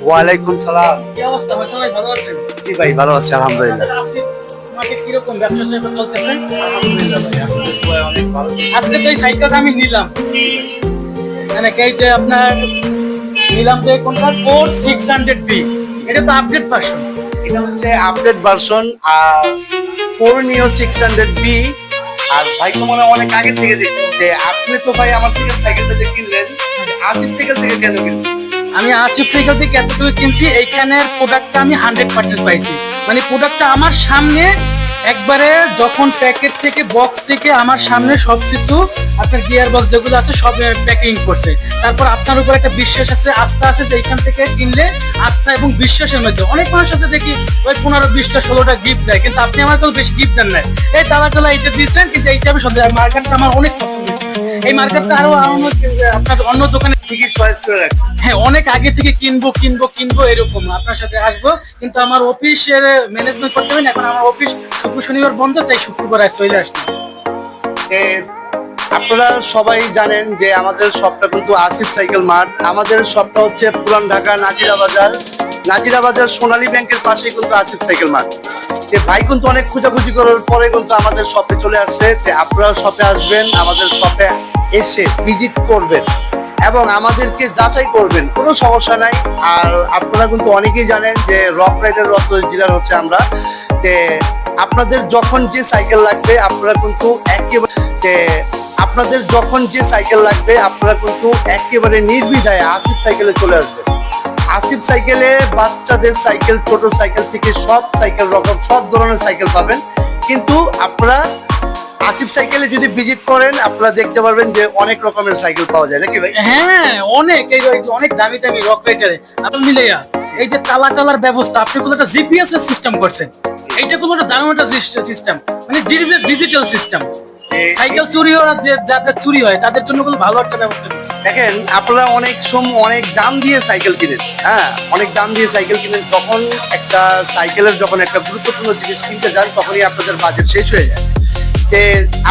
ওয়ালাইকুম সালাম। কি অবস্থা ভাই, সবাই ভালো আছেন? জি ভাই, ভালো আছি আলহামদুলিল্লাহ। মার্কেট কিরকম ব্যবসা চলতেছে? আলহামদুলিল্লাহ ভাই, আপনাদের দোয়ায় অনেক ভালো। আজকে তো এই সাইকেলটা আমি নিলাম, মানে এই যে আপনার নিলাম যে কোনটা 4600B, এটা তো আপডেট ভার্সন। এটা হচ্ছে আপডেট ভার্সন আর করণীয় 600B। আর ভাই তো মনে হয় অনেক আগে থেকে দেখছেন যে আপনি তো ভাই আমার থেকে সাইকেলটা যে কিনলেন, আসিফ সাইকেল থেকে কেন কিনলেন? আমি আসিফ সাইকেল থেকে এতটুকু কিনছি, এইখানের প্রোডাক্টটা আমি 100% পাইছি। মানে প্রোডাক্টটা আমার সামনে একবারে যখন প্যাকেট থেকে বক্স থেকে আমার সামনে সবকিছু আপনার গিয়ার বক্স যেগুলো আছে সব প্যাকিং করছে। তারপর আপনার উপর একটা বিশ্বাস আছে, আস্থা আছে যে এইখান থেকে কিনলে আস্থা এবং বিশ্বাসের মধ্যে। অনেক মানুষ আছে দেখি ওই 15, 20টা, 16টা গিফট দেয়, কিন্তু আপনি আমার কোনো বেশি গিফট দেন নাই। এই তালা এইটা দিচ্ছেন, কিন্তু এইটা আমি সব মার্কেটটা আমার অনেক পছন্দ হয়েছে। এই মার্কেটটা আরো আপনার অন্য দোকানে ঠিকই চয়েস করে রাখছেন। হ্যাঁ, অনেক আগে থেকে কিনবো এরকম আপনার সাথে আসবো, কিন্তু আমার অফিসের ম্যানেজমেন্ট করতে হবে না। এখন আমার অফিস শুক্র শনিবার বন্ধ, চাই শুক্রবার চলে আসবে। আপনারা সবাই জানেন যে আমাদের শপটা কিন্তু আসিফ সাইকেল মার্ট। আমাদের শপটা হচ্ছে পুরান ঢাকা নাজিরা বাজার সোনালী ব্যাংকের পাশেই কিন্তু আসিফ সাইকেল মার্ট। ভাই কিন্তু অনেক খোঁজাখুঁজি করার পরে কিন্তু আমাদের শপে চলে আসছে। আপনারা শপে আসবেন, আমাদের শপে এসে ভিজিট করবেন এবং আমাদেরকে যাচাই করবেন, কোনো সমস্যা নাই। আর আপনারা কিন্তু অনেকেই জানেন যে রক রাইডার রত্ন ডিলার হচ্ছে আমরা। আপনাদের যখন যে সাইকেল লাগবে আপনারা কিন্তু একেবারে নির্দ্বিধায় আসিফ সাইকেলে চলে আসবেন। আসিফ সাইকেলে বাচ্চাদের সাইকেল, ছোট সাইকেল থেকে সব সাইকেল রকম সব ধরনের সাইকেল পাবেন। কিন্তু আপনারা আসিফ সাইকেলে যদি ভিজিট করেন আপনারা দেখতে পারবেন যে অনেক রকমের সাইকেল পাওয়া যায়, নাকি ভাই? হ্যাঁ, অনেক অনেক দামি রক রাইডারে আপনার মিলেয়া এই যে টালার ব্যবস্থা, আপনি কোনো একটা জিপিএস এর সিস্টেম করছেন। এইটা কোনো একটা দারুণ একটা সিস্টেম, মানে ডিজিটাল সিস্টেম। সাইকেল চুরি হওয়ার যাদের চুরি হয় তাদের জন্য কোনো ভালো একটা ব্যবস্থা দিচ্ছে। দেখেন, আপনারা অনেক দাম দিয়ে সাইকেল কিনেন, হ্যাঁ অনেক দাম দিয়ে সাইকেল কিনেন, তখন একটা সাইকেলের যখন একটা গুরুত্বপূর্ণ জিনিস কিনতে যান তখনই আপনাদের বাজেট শেষ হয়ে যায়।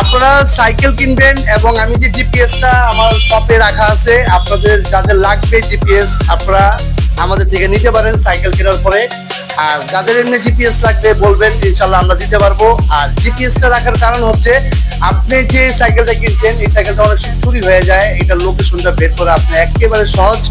আপনারা সাইকেল কিনবেন এবং আমি যে জিপিএসটা আমার শপে রাখা আছে, আপনাদের যাদের লাগবে জিপিএস আপনারা আমাদের থেকে নিতে পারেন সাইকেল কেনার পরে। আর যাদের এমনি জিপিএস লাগবে বলবেন, ইনশাল্লাহ আমরা দিতে পারবো। আর জিপিএসটা রাখার কারণ হচ্ছে আপনি যে সাইকেলটা কিনছেন এই সাইকেলটা অনেক চুরি হয়ে যায়, এটা লোকেশনটা বের করে আপনি একেবারে সহজ